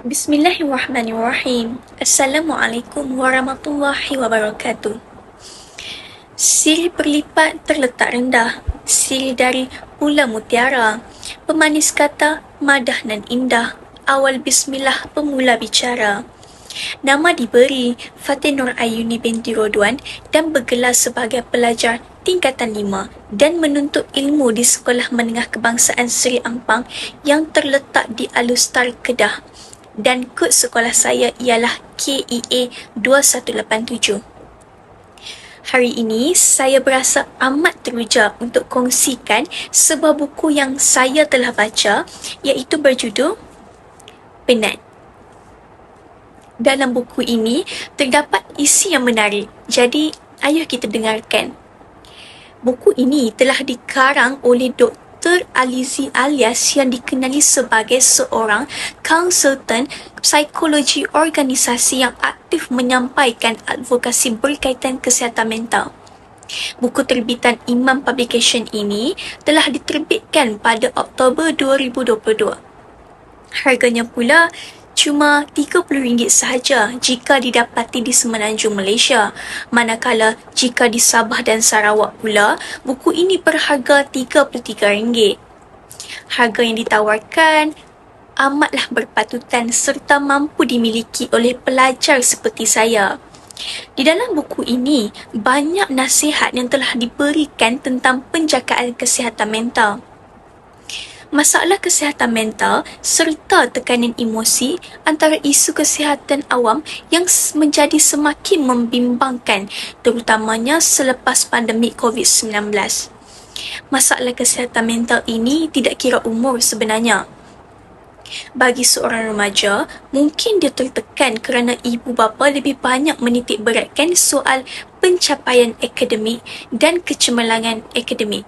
Bismillahirrahmanirrahim. Assalamualaikum warahmatullahi wabarakatuh. Siri berlipat terletak rendah, siri dari Ula Mutiara, pemanis kata madah nan indah, awal bismillah pemula bicara. Nama diberi Fatih Nur Ayuni binti Rodwan dan bergelar sebagai pelajar tingkatan 5 dan menuntut ilmu di Sekolah Menengah Kebangsaan Seri Ampang yang terletak di Alustar, Kedah. Dan kod sekolah saya ialah KEA 2187. Hari ini saya berasa amat teruja untuk kongsikan sebuah buku yang saya telah baca, iaitu berjudul Penat. Dalam buku ini terdapat isi yang menarik, jadi ayuh kita dengarkan. Buku ini telah dikarang oleh Dr. Alizi Alias yang dikenali sebagai seorang konsultan psikologi organisasi yang aktif menyampaikan advokasi berkaitan kesihatan mental. Buku terbitan Imam Publication ini telah diterbitkan pada Oktober 2022. Harganya pula cuma RM30 sahaja jika didapati di Semenanjung Malaysia. Manakala jika di Sabah dan Sarawak pula, buku ini berharga RM33. Harga yang ditawarkan amatlah berpatutan serta mampu dimiliki oleh pelajar seperti saya. Di dalam buku ini, banyak nasihat yang telah diberikan tentang penjagaan kesihatan mental. Masalah kesihatan mental serta tekanan emosi antara isu kesihatan awam yang menjadi semakin membimbangkan, terutamanya selepas pandemik COVID-19. Masalah kesihatan mental ini tidak kira umur sebenarnya. Bagi seorang remaja, mungkin dia tertekan kerana ibu bapa lebih banyak menitik beratkan soal pencapaian akademik dan kecemerlangan akademik.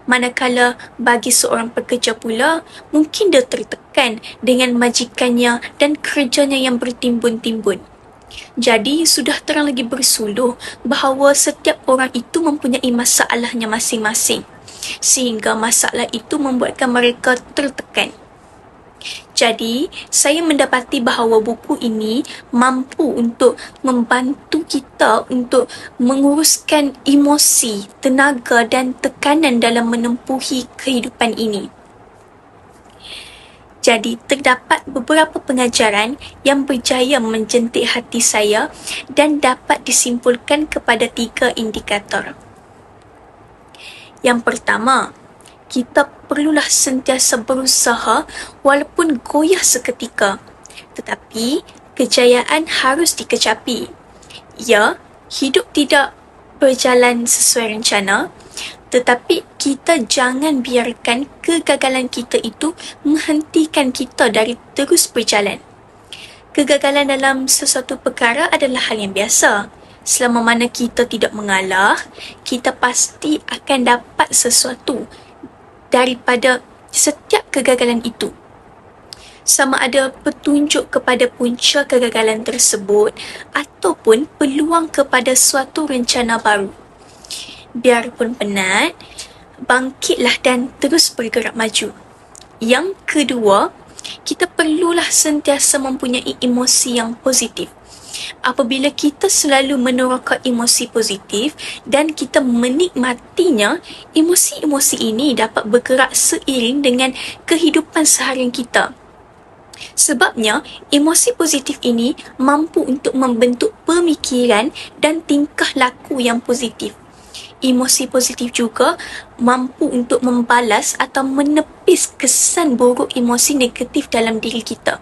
Manakala bagi seorang pekerja pula, mungkin dia tertekan dengan majikannya dan kerjanya yang bertimbun-timbun. Jadi, sudah terang lagi bersuluh bahawa setiap orang itu mempunyai masalahnya masing-masing, sehingga masalah itu membuatkan mereka tertekan. Jadi, saya mendapati bahawa buku ini mampu untuk membantu kita untuk menguruskan emosi, tenaga dan tekanan dalam menempuhi kehidupan ini. Jadi, terdapat beberapa pengajaran yang berjaya menjentik hati saya dan dapat disimpulkan kepada 3 indikator. Yang pertama, kita perlulah sentiasa berusaha walaupun goyah seketika. Tetapi, kejayaan harus dikecapi. Ya, hidup tidak berjalan sesuai rencana, tetapi kita jangan biarkan kegagalan kita itu menghentikan kita dari terus berjalan. Kegagalan dalam sesuatu perkara adalah hal yang biasa. Selama mana kita tidak mengalah, kita pasti akan dapat sesuatu daripada setiap kegagalan itu. Sama ada petunjuk kepada punca kegagalan tersebut ataupun peluang kepada suatu rencana baru. Biarpun penat, bangkitlah dan terus bergerak maju. Yang kedua, kita perlulah sentiasa mempunyai emosi yang positif. Apabila kita selalu meneroka emosi positif dan kita menikmatinya, emosi-emosi ini dapat bergerak seiring dengan kehidupan seharian kita. Sebabnya, emosi positif ini mampu untuk membentuk pemikiran dan tingkah laku yang positif. Emosi positif juga mampu untuk membalas atau menepis kesan buruk emosi negatif dalam diri kita.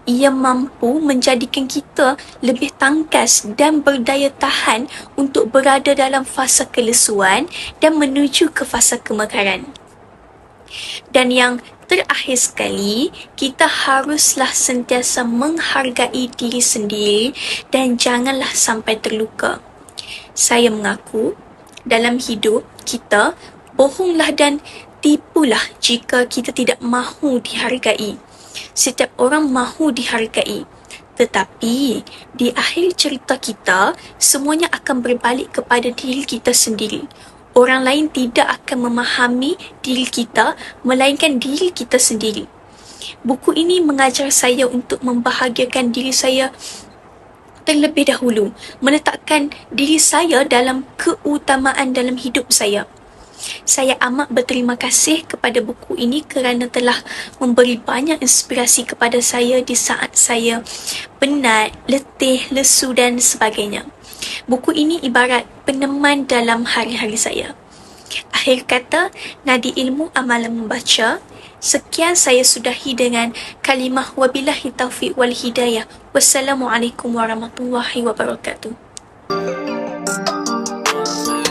Ia mampu menjadikan kita lebih tangkas dan berdaya tahan untuk berada dalam fasa kelesuan dan menuju ke fasa kemekaran. Dan yang terakhir sekali, kita haruslah sentiasa menghargai diri sendiri dan janganlah sampai terluka. Saya mengaku, dalam hidup kita, bohonglah dan tipulah jika kita tidak mahu dihargai. Setiap orang mahu dihargai. Tetapi, di akhir cerita kita, semuanya akan berbalik kepada diri kita sendiri. Orang lain tidak akan memahami diri kita, melainkan diri kita sendiri. Buku ini mengajar saya untuk membahagiakan diri saya terlebih dahulu, meletakkan diri saya dalam keutamaan dalam hidup saya. Saya amat berterima kasih kepada buku ini kerana telah memberi banyak inspirasi kepada saya di saat saya penat, letih, lesu dan sebagainya. Buku ini ibarat peneman dalam hari-hari saya. Akhir kata, nadi ilmu amalan membaca. Sekian saya sudahi dengan kalimah wabillahi taufiq wal hidayah. Wassalamualaikum warahmatullahi wabarakatuh.